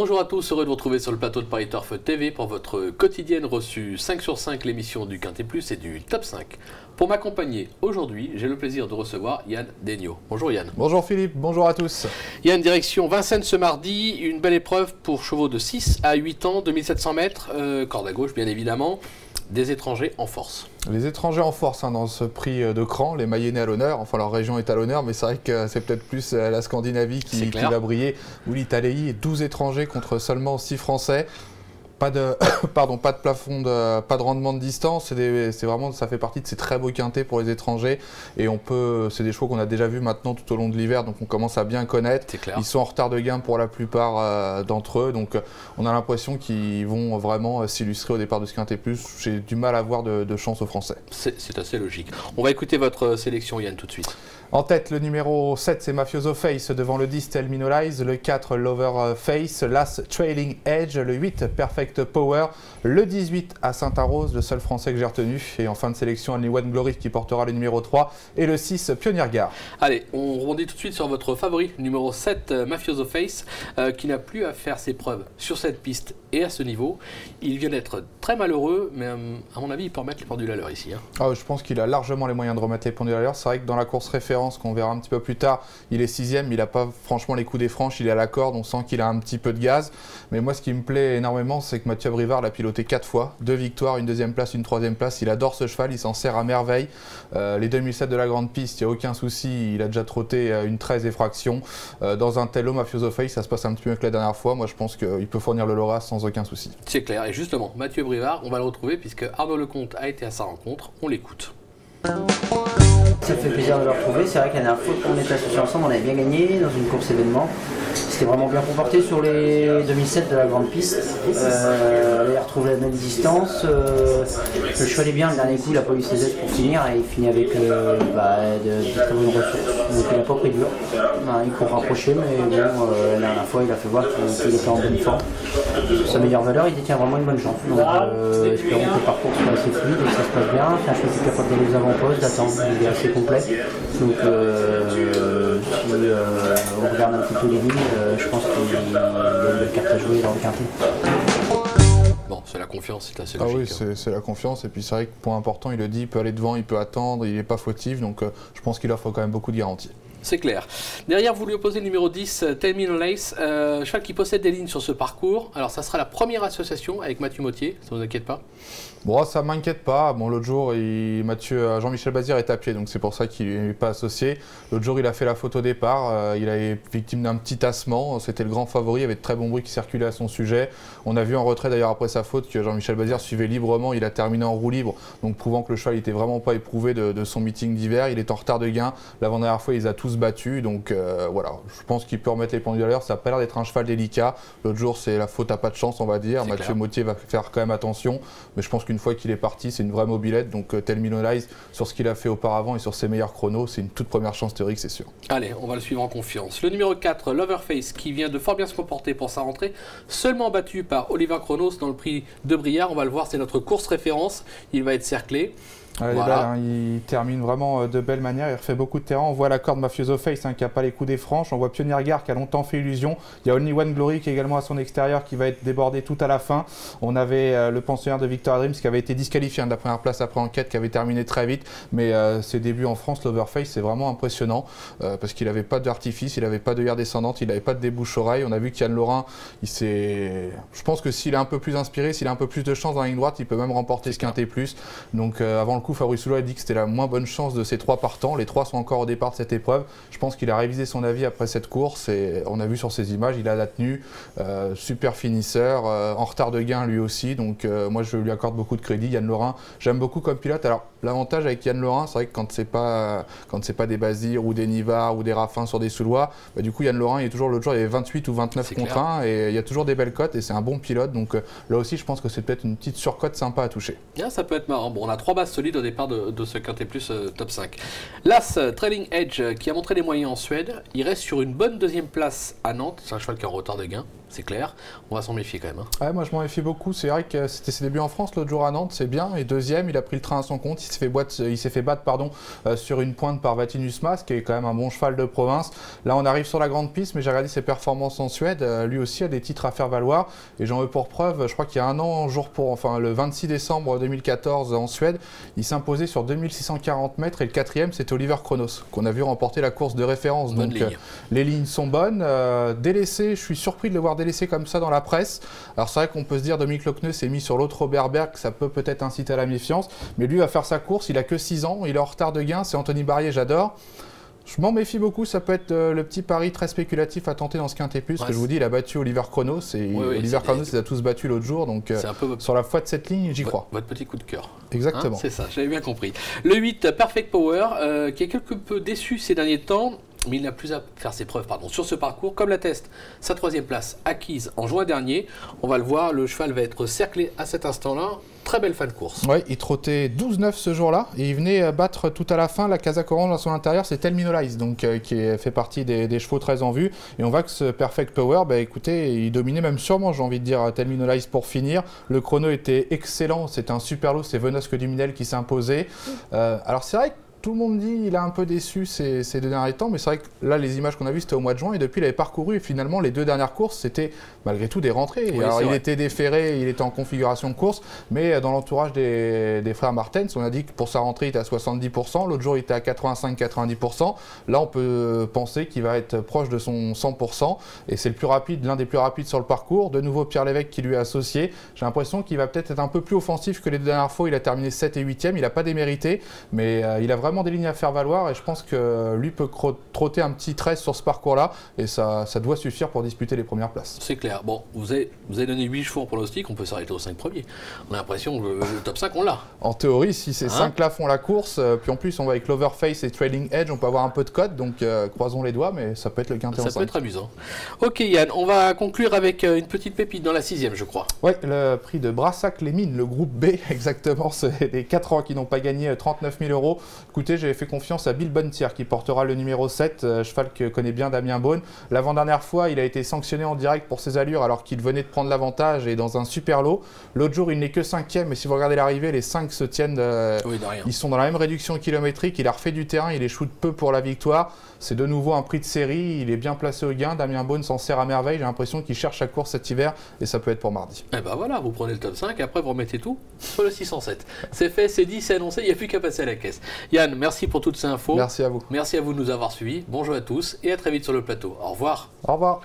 Bonjour à tous, heureux de vous retrouver sur le plateau de Paris Turf TV pour votre quotidienne reçue 5 sur 5, l'émission du Quintet Plus et du Top 5. Pour m'accompagner aujourd'hui, j'ai le plaisir de recevoir Yann Degnaud. Bonjour Yann. Bonjour Philippe, bonjour à tous. Yann, direction Vincennes ce mardi, une belle épreuve pour chevaux de 6 à 8 ans, 2700 mètres, corde à gauche bien évidemment, des étrangers en force. Les étrangers en force dans ce prix de Cran, les Mayennais à l'honneur, enfin leur région est à l'honneur, mais c'est vrai que c'est peut-être plus la Scandinavie qui va briller, où l'Italie est 12 étrangers contre seulement 6 Français. Pas de, pas de plafond, pas de rendement de distance, c'est vraiment, ça fait partie de ces très beaux quintés pour les étrangers et c'est des chevaux qu'on a déjà vus maintenant tout au long de l'hiver, donc on commence à bien connaître. Ils sont en retard de gain pour la plupart d'entre eux, donc on a l'impression qu'ils vont vraiment s'illustrer au départ de ce quintet plus. J'ai du mal à voir de chance aux Français. C'est assez logique. On va écouter votre sélection Yann tout de suite. En tête, le numéro 7, c'est Mafioso Face, devant le 10, Tell Me No Lies, le 4, Lover Face, l'As, Trailing Edge, le 8, Perfect Power, le 18 à Saint-Arrose, le seul français que j'ai retenu, et en fin de sélection, Only One Glory qui portera le numéro 3, et le 6, Pioneer Gare. Allez, on rebondit tout de suite sur votre favori, numéro 7, Mafioso Face, qui n'a plus à faire ses preuves sur cette piste et à ce niveau. Il vient d'être très malheureux, mais à mon avis, il peut remettre les pendules à l'heure ici. Je pense qu'il a largement les moyens de remettre les pendules à l'heure. C'est vrai que dans la course référence, qu'on verra un petit peu plus tard, il est 6e, il n'a pas franchement les coups des franches, il est à la corde, on sent qu'il a un petit peu de gaz. Mais moi, ce qui me plaît énormément, c'est que Mathieu Brivard l'a piloté 4 fois, 2 victoires, une 2e place, une 3e place. Il adore ce cheval, il s'en sert à merveille. Les 2007 de la grande piste, il n'y a aucun souci, il a déjà trotté une 13 et fraction. Dans un tel lot, Mafioso Face, ça se passe un petit peu mieux que la dernière fois. Moi, je pense qu'il peut fournir le Lauréat sans aucun souci. C'est clair, et justement, Mathieu Brivard, on va le retrouver puisque Arnaud Lecomte a été à sa rencontre. On l'écoute. Ça me fait plaisir de le retrouver. C'est vrai que la dernière fois qu'on était associés ensemble, on avait bien gagné dans une course événement. C'était vraiment bien comporté sur les 2007 de la grande piste. Il retrouve la même distance. Le cheval est bien. Le dernier coup, il n'a pas eu ses aides pour finir et il finit avec de très bonnes ressources. Donc il n'a pas pris dur. Il court rapproché, mais bon, la dernière fois, il a fait voir qu'il était en bonne forme. Sur sa meilleure valeur, il détient vraiment une bonne chance. Donc espérons que le parcours soit assez fluide et que ça se passe bien. C'est un cheval qui est capable d'aller aux avant-postes, d'attendre. Il est assez complet. Donc si on regarde un petit peu les lignes, je pense qu'il y a une belle carte à jouer dans le quintet. Bon, c'est la confiance, c'est assez logique. Ah oui, c'est la confiance. Et puis c'est vrai que point important, il le dit, il peut aller devant, il peut attendre, il n'est pas fautif. Donc je pense qu'il offre quand même beaucoup de garanties. C'est clair. Derrière, vous lui opposez le numéro 10, Tell Me No Lies, cheval qui possède des lignes sur ce parcours. Alors, ça sera la première association avec Mathieu Mottier, ça ne vous inquiète pas? Bon, ça ne m'inquiète pas. Bon, l'autre jour, Jean-Michel Bazir est à pied, donc c'est pour ça qu'il n'est pas associé. L'autre jour, il a fait la faute au départ. Il a été victime d'un petit tassement. C'était le grand favori. Il y avait de très bons bruits qui circulaient à son sujet. On a vu en retrait, d'ailleurs, après sa faute, que Jean-Michel Bazir suivait librement. Il a terminé en roue libre, donc prouvant que le cheval n'était vraiment pas éprouvé de son meeting d'hiver. Il est en retard de gain. L'avant-dernière fois, il les a tous battus. Donc voilà, je pense qu'il peut remettre les pendules à l'heure. Ça n'a pas l'air d'être un cheval délicat. L'autre jour, c'est la faute à pas de chance, on va dire. Mathieu Mottier va faire quand même attention. Mais je pense qu'une fois qu'il est parti, c'est une vraie mobilette. Donc Tell Me No Lies, sur ce qu'il a fait auparavant et sur ses meilleurs chronos, c'est une toute première chance théorique, c'est sûr. Allez, on va le suivre en confiance. Le numéro 4, Loverface, qui vient de fort bien se comporter pour sa rentrée, seulement battu par Oliver Kronos dans le prix de Briard. On va le voir, c'est notre course référence. Il va être cerclé. Voilà. Il termine vraiment de belle manière, il refait beaucoup de terrain. On voit la corde Mafioso Face qui n'a pas les coups des franches. On voit Pioneer Gare qui a longtemps fait illusion. Il y a Only One Glory qui est également à son extérieur qui va être débordé tout à la fin. On avait le pensionnaire de Victoria Dreams qui avait été disqualifié de la première place après enquête, qui avait terminé très vite. Mais ses débuts en France, l'Overface, c'est vraiment impressionnant parce qu'il n'avait pas d'artifice, il n'avait pas de air descendante, il n'avait pas de débouche-oreille. On a vu qu'Yann Laurin, je pense que s'il est un peu plus inspiré, s'il a un peu plus de chance dans la ligne droite, il peut même remporter ce quintet plus. Donc avant le coup, Fabrice Soulo a dit que c'était la moins bonne chance de ces 3 partants. Les 3 sont encore au départ de cette épreuve. Je pense qu'il a révisé son avis après cette course et on a vu sur ces images, il a la tenue, super finisseur, en retard de gain lui aussi. Donc moi je lui accorde beaucoup de crédit. Yann Laurin, j'aime beaucoup comme pilote. Alors l'avantage avec Yann Laurin, c'est vrai que quand c'est pas des Bazir ou des Nivard ou des Raffin sur des Soulois, du coup Yann Laurin, il est toujours l'autre jour, il y avait 28 ou 29 contre 1 et il y a toujours des belles cotes et c'est un bon pilote. Donc là aussi, je pense que c'est peut-être une petite surcote sympa à toucher. Yeah, ça peut être marrant. Bon, on a 3 bases solides au départ de ce quintet plus top 5. L'As, Trailing Edge, qui a montré les moyens en Suède, il reste sur une bonne 2e place à Nantes. C'est un cheval qui est en retard de gain. c'est clair. On va s'en méfier quand même. Hein. Ouais, moi je m'en méfie beaucoup. C'est vrai que c'était ses débuts en France l'autre jour à Nantes, c'est bien. Et deuxième, il a pris le train à son compte. Il s'est fait battre sur une pointe par Vatinus Mas, qui est quand même un bon cheval de province. Là, on arrive sur la grande piste, mais j'ai regardé ses performances en Suède. Lui aussi a des titres à faire valoir. Et j'en veux pour preuve, je crois qu'il y a un an, le 26 décembre 2014 en Suède, il s'est imposé sur 2640 mètres et le quatrième, c'était Oliver Kronos, qu'on a vu remporter la course de référence. Bonne Donc ligne. les lignes sont bonnes. Délaissé, je suis surpris de le voir délaissé comme ça dans la presse. Alors c'est vrai qu'on peut se dire Dominique Lockneux s'est mis sur l'autre Robert Berg, ça peut peut-être inciter à la méfiance, mais lui va faire sa course, il a que 6 ans, il est en retard de gain, c'est Anthony Barrier, j'adore. Je m'en méfie beaucoup, ça peut être le petit pari très spéculatif à tenter dans ce Quintet Plus, que je vous dis, il a battu Oliver Kronos, et Oliver Kronos les a tous battus l'autre jour, donc sur la foi de cette ligne, j'y crois. Votre petit coup de cœur. Exactement. Hein, c'est ça, j'avais bien compris. Le 8, Perfect Power, qui est quelque peu déçu ces derniers temps, mais il n'a plus à faire ses preuves sur ce parcours, comme l'atteste sa 3e place acquise en juin dernier. On va le voir, le cheval va être cerclé à cet instant-là. Très belle fin de course. Oui, il trottait 12-9 ce jour-là et il venait battre tout à la fin la Casa Orange à son intérieur, c'est Telminolize, donc qui fait partie des chevaux très en vue. Et on voit que ce Perfect Power, écoutez, il dominait même sûrement, j'ai envie de dire, Telminolize pour finir. Le chrono était excellent, c'était un super lot, c'est Venosque Duminel qui s'est imposé. Alors c'est vrai que tout le monde dit qu'il a un peu déçu ces 2 derniers temps, mais c'est vrai que là, les images qu'on a vues, c'était au mois de juin, et depuis, il avait parcouru, et finalement, les 2 dernières courses, c'était malgré tout des rentrées. Oui, alors, il était déféré, il était en configuration de course, mais dans l'entourage des frères Martens, on a dit que pour sa rentrée, il était à 70%, l'autre jour, il était à 85-90%. Là, on peut penser qu'il va être proche de son 100%, et c'est l'un des plus rapides sur le parcours. De nouveau, Pierre Lévesque qui lui est associé. J'ai l'impression qu'il va peut-être être un peu plus offensif que les 2 dernières fois. Il a terminé 7 et 8e, il n'a pas démérité, mais il a vraiment des lignes à faire valoir et je pense que lui peut trotter un petit 13 sur ce parcours-là et ça doit suffire pour disputer les premières places. C'est clair. Bon, vous avez donné 8 chevaux en pronostic, on peut s'arrêter aux 5 premiers. On a l'impression que le top 5, on l'a. En théorie, si ces 5-là font la course, puis en plus on va avec Cloverface et Trading Edge, on peut avoir un peu de cote, donc croisons les doigts, mais ça peut être le quintet en 5. Ça peut être amusant. Ok Yann, on va conclure avec une petite pépite dans la 6e, je crois. Oui, le prix de Brassac-les-Mines, le groupe B, exactement, c'est les 4 ans qui n'ont pas gagné 39 000 €. Écoutez, j'ai fait confiance à Bill Bontier qui portera le numéro 7, cheval que connaît bien Damien Beaune. L'avant-dernière fois, il a été sanctionné en direct pour ses allures alors qu'il venait de prendre l'avantage et dans un super lot. L'autre jour, il n'est que 5e, mais si vous regardez l'arrivée, les 5 se tiennent, ils sont dans la même réduction kilométrique, il a refait du terrain, il échoue de peu pour la victoire. C'est de nouveau un prix de série, il est bien placé au gain, Damien Beaune s'en sert à merveille, j'ai l'impression qu'il cherche sa course cet hiver et ça peut être pour mardi. Et ben voilà, vous prenez le top 5 et après vous remettez tout sur le 607. C'est fait, c'est dit, c'est annoncé, il n'y a plus qu'à passer à la caisse. Yann, merci pour toutes ces infos. Merci à vous. Merci à vous de nous avoir suivis. Bonjour à tous et à très vite sur le plateau. Au revoir. Au revoir.